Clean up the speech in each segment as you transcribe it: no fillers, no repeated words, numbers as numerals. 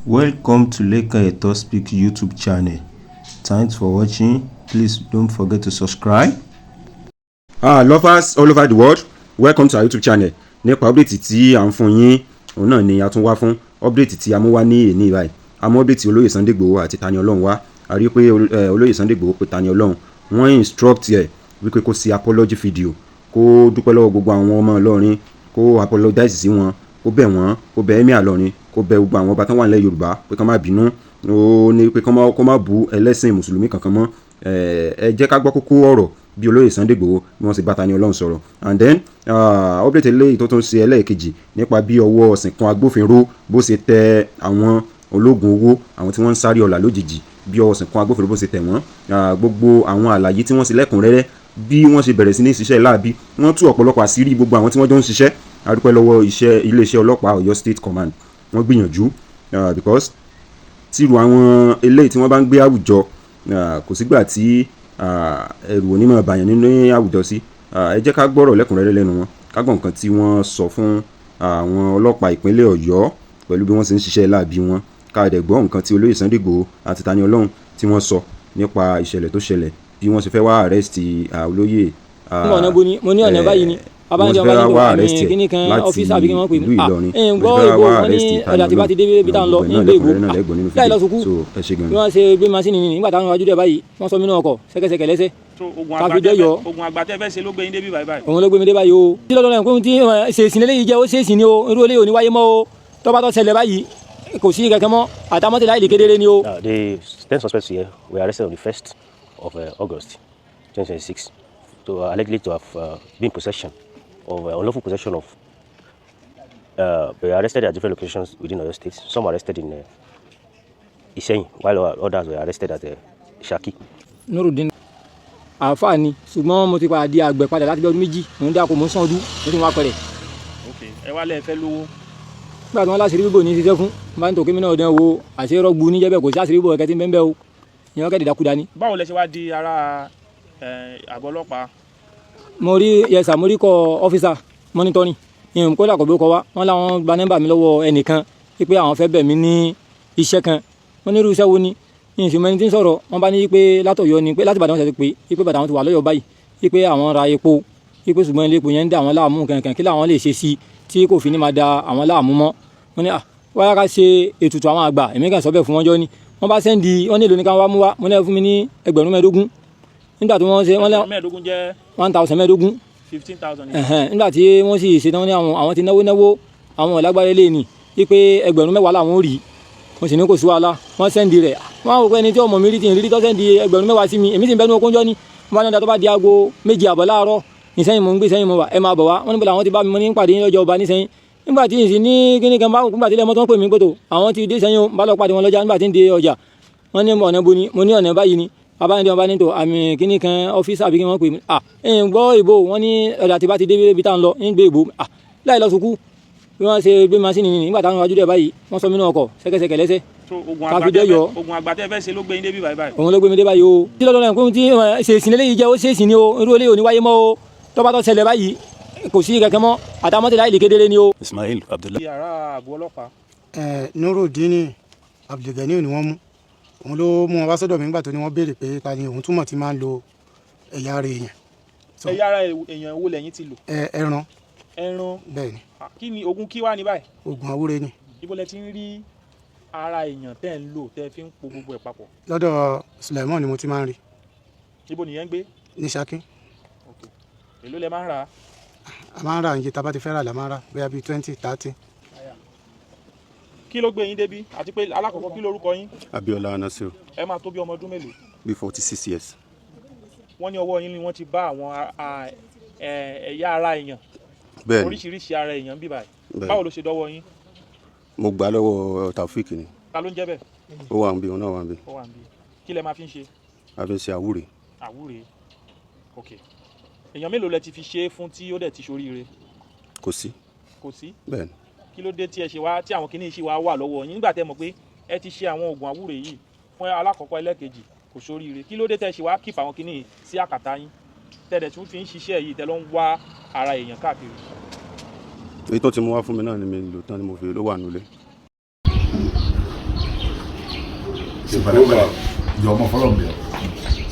Welcome to Leka Eto Speak YouTube channel. Thanks for watching. Please don't forget to subscribe. Lovers all over the world, welcome to our YouTube channel. Nípa update tí à ń fún yín, òun náà ni a tún wá fún update tí a mú wá ní èní báyìí. A mú update olóyè Sunday Igboho àti Tani Olohun wá. A rí pé olóyè Sunday Igboho pé Tani Olohun wọ́n instruct ẹ̀ wípé kó ṣe apology video, kó dúpẹ́ lọ́wọ́ gbogbo àwọn ọmọ Ìlọrin, kó apologize sí wọn, kó bẹ̀ wọ́n, kó bẹ̀ Emir Ìlọrin, kó bẹ̀ gbogbo àwọn ọba tán wà nílẹ̀ Yorùbá pé kán má bínú, ó ní pé kó má bú ẹlẹ́sìn mùsùlùmí kankan mọ́. Ẹ jẹ́ ká gbọ́ kókó ọ̀rọ̀ bí olóyè Sunday Igboho bí wọ́n ṣe bá Tani Olohun sọ̀rọ̀, and then update eléyìí tó tún ṣe ẹlẹ́ẹ̀kejì nípa bí ọwọ́ ṣìnkún agbófinró bó ṣe tẹ àwọn ológun owó, àwọn tí wọ́n ń sáré ọ̀la lójijì, bí ọwọ́ ṣìnkún agbófinró bó ṣe tẹ̀ wọ́n, gbogbo àwọn àlàyé tí wọ́n ṣe lẹ́kùnrẹ́rẹ́ bí wọ́n ṣe bẹ̀rẹ̀ sí ní ṣiṣẹ́ láabi, wọ́n tú ọ̀pọ̀lọpọ̀ àṣírí gbogbo àwọn tí wọ́n jọ ń ṣiṣẹ́. A dúpẹ́ lọ́wọ́ iléeṣẹ́ ọlọ́pàá Ọ̀yọ́ State Command, wọ́n gbìyànjú because tírú àwọn eléyìí tí wọ́n bá ń gbé àwùjọ kò sígbà tí ẹrù onímọ̀ bàyàn nínú àwùjọ sí. Ẹ jẹ́ ká gbọ́rọ̀ lẹ́kùnrẹ́rẹ́ lẹ́nu wọn, ká gbọ́ nǹkan tí wọ́n sọ fún àwọn ọlọ́pàá ìpínlẹ̀ Ọ̀yọ́ pẹ̀lú bí wọ́n ṣe ń ṣiṣẹ́ láabi wọn, ká dẹ̀ gbọ́ nǹkan tí olóyè Sunday Igboho àti Tani Olohun tí wọ́n sọ nípa ìṣẹ̀lẹ̀ tó ṣẹlẹ̀, bí wọ́n ṣe fẹ́ wá arrest olóyè. Mo ní ọ̀nà báyìí ni abájọ ọba nílò àmì kíní kan ọ́fíìsì àbí kí wọ́n pè mí ń gbọ́ ìbò wọn ní ọ̀dà tí bá ti dé ibi tá à ń lọ ní ìgbé ìbò láì lọ sùkú bí wọ́n ṣe gbé masínì nìyí nígbà táwọn wájú dẹ̀ báyìí wọ́n sọ mí náà ọkọ̀ ṣẹ́kẹ́ṣẹkẹ̀ lẹ́sẹ̀ káfíńdé yọ. ogun àgbàtẹ́ fẹ́ ṣe ló gbé yín débi báyìí. òun ló gbé mi dé báyìí o. tí lọ́dọ̀ náà kó tí ṣèṣì lélẹ́yìí jẹ́ ó ṣèṣì ni o irú eléyìí ò ní wáyé mọ́ o tọ́ba tó ṣẹlẹ̀ báyìí kò sí kẹ̀kẹ́ mọ́ àtàmọ́tẹ́ láì lè kedere ni o. The 10 suspects here were arrested on the 1st of August 2026 to allegedly to have been in possession of unlawful possession of. They were arrested at different locations within Oyo State. Some were arrested in Iseyin, while others were arrested at Shaki. Nurudeen àáfàá ni ṣùgbọ́n mo ti padà di àgbẹ̀ padà láti bí ọdún méjì mò ń dáko mò ń sàn ọdún mo ti wá pẹ̀rẹ̀. ẹ wá lẹ́ẹ̀ fẹ́ lówó. nígbà tí wọ́n láṣìírí bíbò ní ṣiṣẹ́ fún bá ń tò kí mi náà dán wo àṣẹ rọ́gbù níjẹ́ bẹ́ẹ̀ kò sí àṣírí bíbò ẹ̀kẹ́ tí ń bẹ́ẹ̀ o ìyẹn kẹ́ dìdakúdà ni. báwo lẹ ṣe wá di ara àgọ́ ọlọ́pàá. mo rí yẹsà mo rí kọ ọ́fíìsà mọ́nítọ́rì ìyẹn kó dàkọ̀ bí ó kọ wá wọ́n láwọn gba nọ́mbà mi lọ́wọ́ ẹnìkan pé àwọn fẹ́ bẹ̀ mí ní iṣẹ́ kan wọ́n ní irú iṣẹ́ wo ni ìṣùmọ̀ ẹni tí ń sọ̀rọ̀ wọ́n bá ní pé látọ̀yọ́ ni pé láti Ìbàdàn ṣe ti pé bàtà wọn ti wà lọ́yọ̀ báyìí pé àwọn ra epo pé ṣùgbọ́n ilé epo yẹn ń dà àwọn láàmú kankan kí làwọn lè ṣe sí tí kò fi ní máa da àwọn láàmú mọ́. wọ́n ní wáyà ká ṣe ètùtù àwọn àgbà èmi kàn sọ bẹ́ẹ̀ fún wọn jọ ni wọ́n bá sẹ́ndì wọ́n nílò ní ká wá mú wá mo ní ẹ fún mi ní 15,000 nígbà tí wọ́n ṣe wọ́n lẹ́ 15,000 nígbà tí wọ́n sì ṣe tán ní àwọn ti náwó àwọn ọ̀lágbára lé ní wípé 10,000 làwọn ò rí mo sì ní kò sí wàhálà wọ́n sẹ́ndì rẹ̀ wọ́n á wò pé ẹni tí ọmọ mi rí ti rí tó sẹ́ndì 10,000 sí mi èmi sì ń bẹnu okúnjọ́ ni wọ́n bá ní ọ̀dà tó bá di aago 2:00 láàárọ̀ ìsẹ́yìn mo ń gbé sẹ́yìn mo wà ẹ máa bọ̀ wá wọ́n níbo làwọn ti bá mi mo ní pàdé lọ́jọ́ ọba nísẹ́yìn nígbà tí ìsìn ní kíní kan bá nígbà tí ilé mọ́tò ń pè mí gbòtò àwọn ti dé sẹ́yìn bá lọ pàdé wọn lọ́jà nígbà tí ń de ọjà wọ́n ní ọ̀nà bo ni mo ní ọ̀nà báyìí ni abáyé wọn bá ní tó àmì kíní kan ọ́fíìsì àbí kí wọ́n pè mí ń gbọ́ ìbò wọ́n ní ọ̀dà tí bá ti dé ibi tá à ń lọ ń gbé ìbò láì lọ sùkú bí wọ́n ṣe gbé masínì nìyí nígbà táwọn wájú dẹ̀ báyìí wọ́n sọ mí náà ọkọ̀ ṣẹ́kẹ́ṣẹkẹ̀ lẹ́sẹ̀ káfíńdé yọ. ogun àgbàtẹ́ fẹ́ ṣe ló gbé yín débi báyìí. òun ló gbé mi dé báyìí o. tí lọ́dọ̀ náà kó tí ṣèṣì lélẹ́yìí jẹ́ ó ṣèṣì ni o irú eléyìí ò ní wáyé mọ́ o tọ́ba tó ṣẹlẹ̀ báyìí kò sí kẹ̀kẹ́ mọ́ àtàmọ́tẹ́ láì lè kedere ni o. Ismail Abdullahi. yàrá àgọ́ ọlọ́pàá. Nurudeen Abdulgani ni wọ́n mú òun ló mú wọn wá sọ́dọ̀ mi nígbà tó ní wọ́n béèrè pé ta ni òun túmọ̀ tí máa ń lo ẹ̀yà ara èèyàn. ẹ̀yà ara èèyàn wo lẹ́yìn ti lò. ẹran. bẹ́ẹ̀ ni. kí ni oògùn kí wá ní báyìí. oògùn àwúre ni. ibo lẹ ti ń rí ara èèyàn tẹ́ ń lò tẹ́ fi ń po gbogbo ẹ̀ papọ̀. lọ́dọ̀ Sulaiman ni mo ti máa ń rí. ibo nìyẹn ń gbé. ní Ṣakí. èló lẹ máa ń rà á. a máa ń ra iye tá a bá ti fẹ́ rà la máa ń rà bóyá bíi 20, 30. kí ló gbé yín débi àti pé alákọ̀ọ́kọ́ kí lórúkọ yín. Abiola Anasio. ẹ máa tó bí ọmọ ọdún mélòó. Bí 46 years. wọ́n ní ọwọ́ yín ni wọ́n ti bá àwọn ẹ̀yà ara èèyàn. bẹ́ẹ̀ni oríṣiríṣi ara èèyàn bí báyìí. báwo ló ṣe dọ́wọ́ yín. mo gbà lọ́wọ́ Taofik ni. ta ló ń jẹ́ bẹ́ẹ̀. ó wà ń bí òun náà wà ń bí. ó wà ń bí kí lẹ máa fi ń ṣe. a fi ń ṣe àwúre. àwúre ok èèyàn mélòó lẹ ti fi ṣe é fún tí ó dẹ̀ ti ṣoríire. kò sí. kò sí. bẹ́ẹ̀ni. kí ló dé tí ẹ ṣe wá tí àwọn kìíní ṣì wá wà lọ́wọ́ yín nígbà tẹ́ mọ̀ pé ẹ ti ṣe àwọn oògùn àwúre yìí fún alákọ̀ọ́kọ́ ẹlẹ́kejì kò ṣoríire kí ló dé tẹ́ ṣe wá kíp àwọn kìíní sí àkàtà yín tẹ́lẹ̀ tí wọ́n fi ń ṣiṣẹ́ yìí tẹ́ ló ń wá ara èèyàn káàkiri. èyí tó ti mú wá fún mi náà ni mi lò tán ni mo fi ló wà nílé. ṣe pẹ̀lẹ́pẹ̀lẹ́ ìjọ ọmọ fọlọ́ọ̀bẹ̀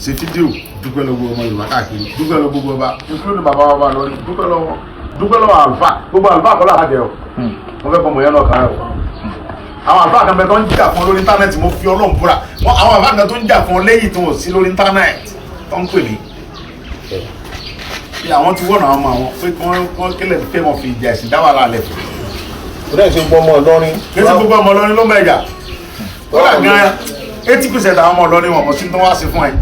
ṣe fídíò dúpẹ́ lọ́wọ́ ọmọ Yorùbá káàkiri dúpẹ́ lọ́wọ́ gbogbo ọba including bàbá wa lọ́rí dúpẹ́ lọ́wọ́ àlùfáà gbogbo àlùfáà kọ́lá àjẹ o wọ́n fẹ́ bọ́ mọ̀ yẹn náà kàn án àwọn àlùfáà kan bẹ tó ń jà fún lórí íńtánẹ́ẹ̀tì mo fi Ọlọ́run búra àwọn àlùfáà kan tó ń jà fún lẹ́yìn tó ń sí lórí íńtánẹ́ẹ̀tì tó ń pè mí àwọn ti wọ́n àwọn ọmọ àwọn pé wọ́n kílẹ̀ fẹ́ wọn fi ìjà ẹ̀sìn dáwà lálẹ́ fún kò dẹ́ ṣe gbọ́ ọmọ Ìlọrin. kí ṣe gbogbo ọmọ Ìlọrin ló mẹ́jà kódà gan 80% àwọn ọmọ Ìlọrin wọn mọ̀ sí tó wá sí fún ẹ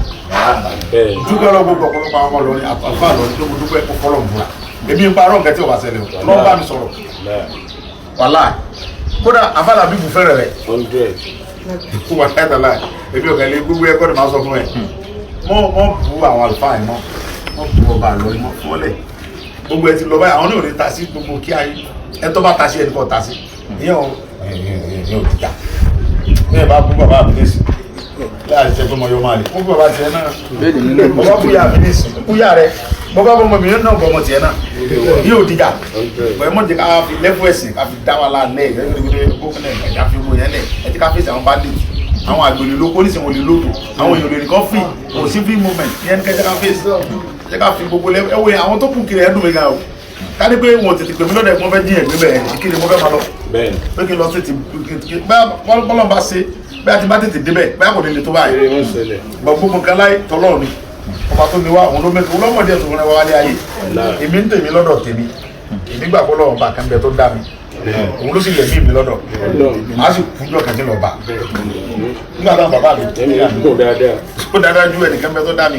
dúpẹ́ lọ gbogbo ọ̀pọ̀lọpọ̀ àwọn ọmọ Ìlọrin àtàlùfáà lọ tó dúpẹ́ kó fọlọ́ múra èmi ń parọ́ nǹkan tí ò bá ṣẹlẹ̀ o lọ́ọ́ bá mi sọ̀rọ̀ wàhálà kódà àfàlà bíbù fẹ́rẹ̀ rẹ̀ wà láìtàlá èmi ò kẹ́lẹ́ gbogbo ẹ̀kọ́ ni màá sọ fún ẹ mọ́ bu àwọn àlùfáà yìí mọ́ bu ọba Ìlọrin mọ́ fọ́lẹ̀ gbogbo ẹ ti lọ báyìí àwọn náà ò ní ta sí gbogbo kí ayé ẹ tó bá ta sí ẹni kọ́ ta sí ìyẹn ò dìjà bẹ́ẹ̀ bá bú bàbá mi lẹ́sìn láàrin ṣe fún ọmọ yóò máa lè fún bàbá tiẹ̀ náà mo bá búyà mi lẹ́sìn búyà rẹ mo bá bọ́mọ mi náà bọ́mọ tiẹ̀ náà yìí ò dìjà bẹ́ẹ̀ mọ̀ jẹ́ ká fi lẹ́fù ẹ̀sìn ká fi dá wa lálẹ́ ẹ̀ka fi ro yẹn lẹ̀ ẹ̀ ti ká fèsì àwọn bandits àwọn àgbèrè ló kó nísìnyí wọlé lódò àwọn èèyàn lè nìkan free kò sí free movement yẹn kẹ́ jẹ́ ká fèsì jẹ́ ká fi gbogbo lẹ́fù ẹ̀wẹ̀ àwọn tó kù kiri ẹ̀dùn mi gan o ká ní pé wọn tètè pè mí lọ́dẹ̀ mo fẹ́ dín ẹ̀gbẹ́ bẹ́ẹ̀ kí ni mo fẹ́ máa lọ pé kí n lọ sí ti bọ́lọ̀ bá ṣe bí a ti bá tètè débẹ̀ bí a kò ní lè tó báyìí gbogbo nǹkan láì tọ́lọ́ ni ọba tó ní wá òun ló mẹ́tò ọlọ́mọdé ẹ̀sùn rẹ̀ wálé ayé èmi ń tèmi lọ́dọ̀ tèmi èmi gbà pé Ọlọ́run bá kan bẹ tó dá mi òun ló sì lẹ̀ mí mi lọ́dọ̀ màá sì kújọ́ kan tí lọ bá nígbà náà bàbá mi tó dáadáa ju ẹnìkan bẹ tó dá mi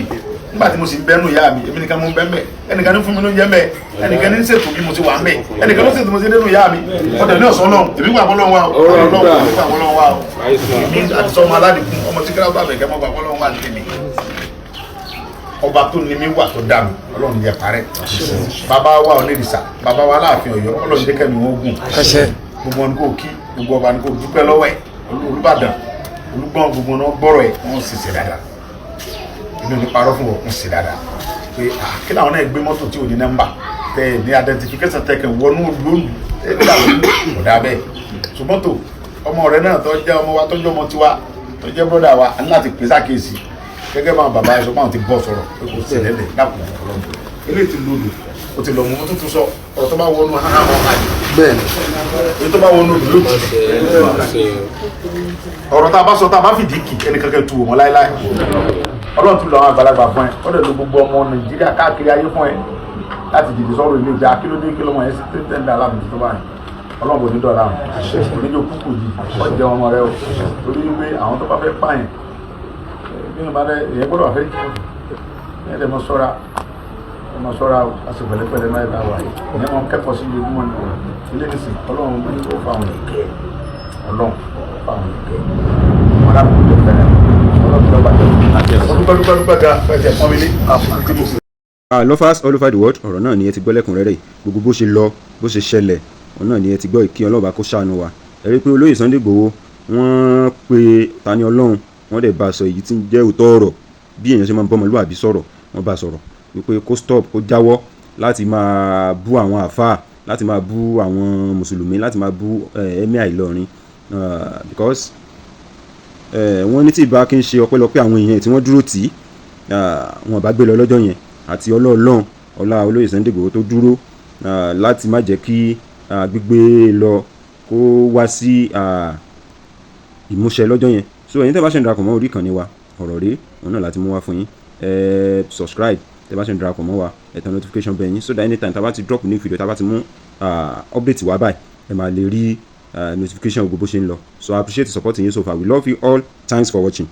nígbà tí mo sì bẹ́nu ìyá mi èmi nìkan mo bẹ́ mẹ́ ẹnìkan ní fún mi ló ń jẹ́ mẹ́ ẹnìkan ní ṣètò bí mo ti wà mẹ́ ẹnìkan ló ṣètò mo ti dénú ìyá mi ọ̀dẹ̀ ní ọ̀sán náà èmi gbà bọ́lọ́ wa o èmi àti sọmọ aládìkún ọmọ tí kíláàbù àbẹ̀kẹ́ mọ́ gbà bọ́lọ́ wa ní tèmi ọba tó ní mi wà tó dá mi Ọlọ́run jẹ́ parẹ́ bàbá wa onírìṣà bàbá wa Aláàfin Ọ̀yọ́ Ọlọ́run jẹ́ kẹ́mi wọ́n gùn gbogbo ní kò kí gbogbo ọba ní kò dúpẹ́ lọ́wọ́ ẹ̀ Olúbàdàn Olúgbọ́n gbogbo náà gbọ́rọ̀ ẹ̀ wọ́n sì ṣe dáadáa inú ní parọ́ fún òkun sí dáadáa pé kí làwọn náà gbé mọ́tò tí ò ní nọ́mbà tẹ ní identification tẹ kàn wọnú lónìí ẹgbẹ́ àwọn ọ̀dà bẹ́ẹ̀ so mọ́tò ọmọ rẹ náà tó jẹ́ ọmọ wa tó jẹ́ ọmọ tiwa tó jẹ́ brọ́dà wa a ní láti pèsè àkíyèsí gẹ́gẹ́ bá bàbá ẹ̀ sọ pé àwọn ti bọ́ sọ̀rọ̀ pé kò sí ẹ̀lẹ́dẹ̀ dàpọ̀ ọlọ́run eléyìí ti lòdù o ti lọ mú tó tún sọ ọ̀rọ̀ tó bá wọnú àwọn àjò bẹ́ẹ̀ ni tó bá wọnú lòdù ọ̀rọ̀ tá a bá sọ tá a bá fìdí kì ẹnìkankan tu wọn láéláé Ọlọ́run tún lọ àwọn àgbàlagbà fún ẹ ó dẹ̀ lo gbogbo ọmọ Nàìjíríà káàkiri ayé fún ẹ láti dìde sọ̀rọ̀ ilé ìjà kílódé kílọ́mọ yẹn sí tẹ́ńtẹ́ aláàbò tó báyìí Ọlọ́run kò ní dọ̀la àwọn oníjó kúkú yìí wọ́n jẹ ọmọ rẹ o torí wípé àwọn tó bá fẹ́ pààyàn bí wọ́n bá dẹ èyẹ gbọ́dọ̀ wà fẹ́ kí ẹ dẹ̀ mọ sọ́ra àti pẹ̀lẹ́pẹ̀lẹ́ náà ìta wà yìí ìyẹn wọn kẹ́kọ̀ọ́ sí ojúmọ́ ní ilé ìsìn Ọlọ́run ní kó fáwọn ìkẹ́ Ọlọ́run fáwọn ìkẹ́ wọn dà kó lè fẹ́ràn lovers all over the world ọ̀rọ̀ náà ni ẹ ti gbọ́ lẹ́kùnrẹ́rẹ́ gbogbo bó ṣe lọ bó ṣe ṣẹlẹ̀ ọ̀rọ̀ náà ni ẹ ti gbọ́ ìkí Ọlọ́run bá kó ṣàánú wa ẹ rí i pé olóyè Sunday Igboho wọ́n pe Tani Olohun wọ́n dẹ̀ bá a sọ èyí tí ń jẹ́ òótọ́ ọ̀rọ̀ bí èèyàn ṣe máa ń bọ́mọlúwàbí sọ̀rọ̀ wọ́n bá a sọ̀rọ̀ wípé kó stop kó jáwọ́ láti máa bú àwọn àfáà láti máa bú àwọn mùsùlùmí láti máa bú Emir Ìlọrin because wọ́n ní tí ìbá kí n ṣe ọpẹ́lọpẹ́ àwọn èèyàn tí wọ́n dúró tì í wọn bá gbé lọ lọ́jọ́ yẹn àti ọlọ́ọ̀lọ́n ọlá olóyè Sunday Igboho tó dúró láti má jẹ́ kí gbígbé lọ kó wá sí ìmúṣẹ lọ́jọ́ yẹn so ẹ̀yin tẹ́ bá ṣe ń darapọ̀ mọ́ orí ìkànnì wa ọ̀rọ̀ rèé òun náà láti mú wá fún yín subscribe tẹ́ bá ṣe ń darapọ̀ mọ́ wa ẹ tàn notification bell yín so that anytime tá bá ti drop new video tá bá ti mú update wá báyìí ẹ máa lè rí notification gbogbo ṣe ń lọ so I appreciate the support yín so far we love you all thanks for watching.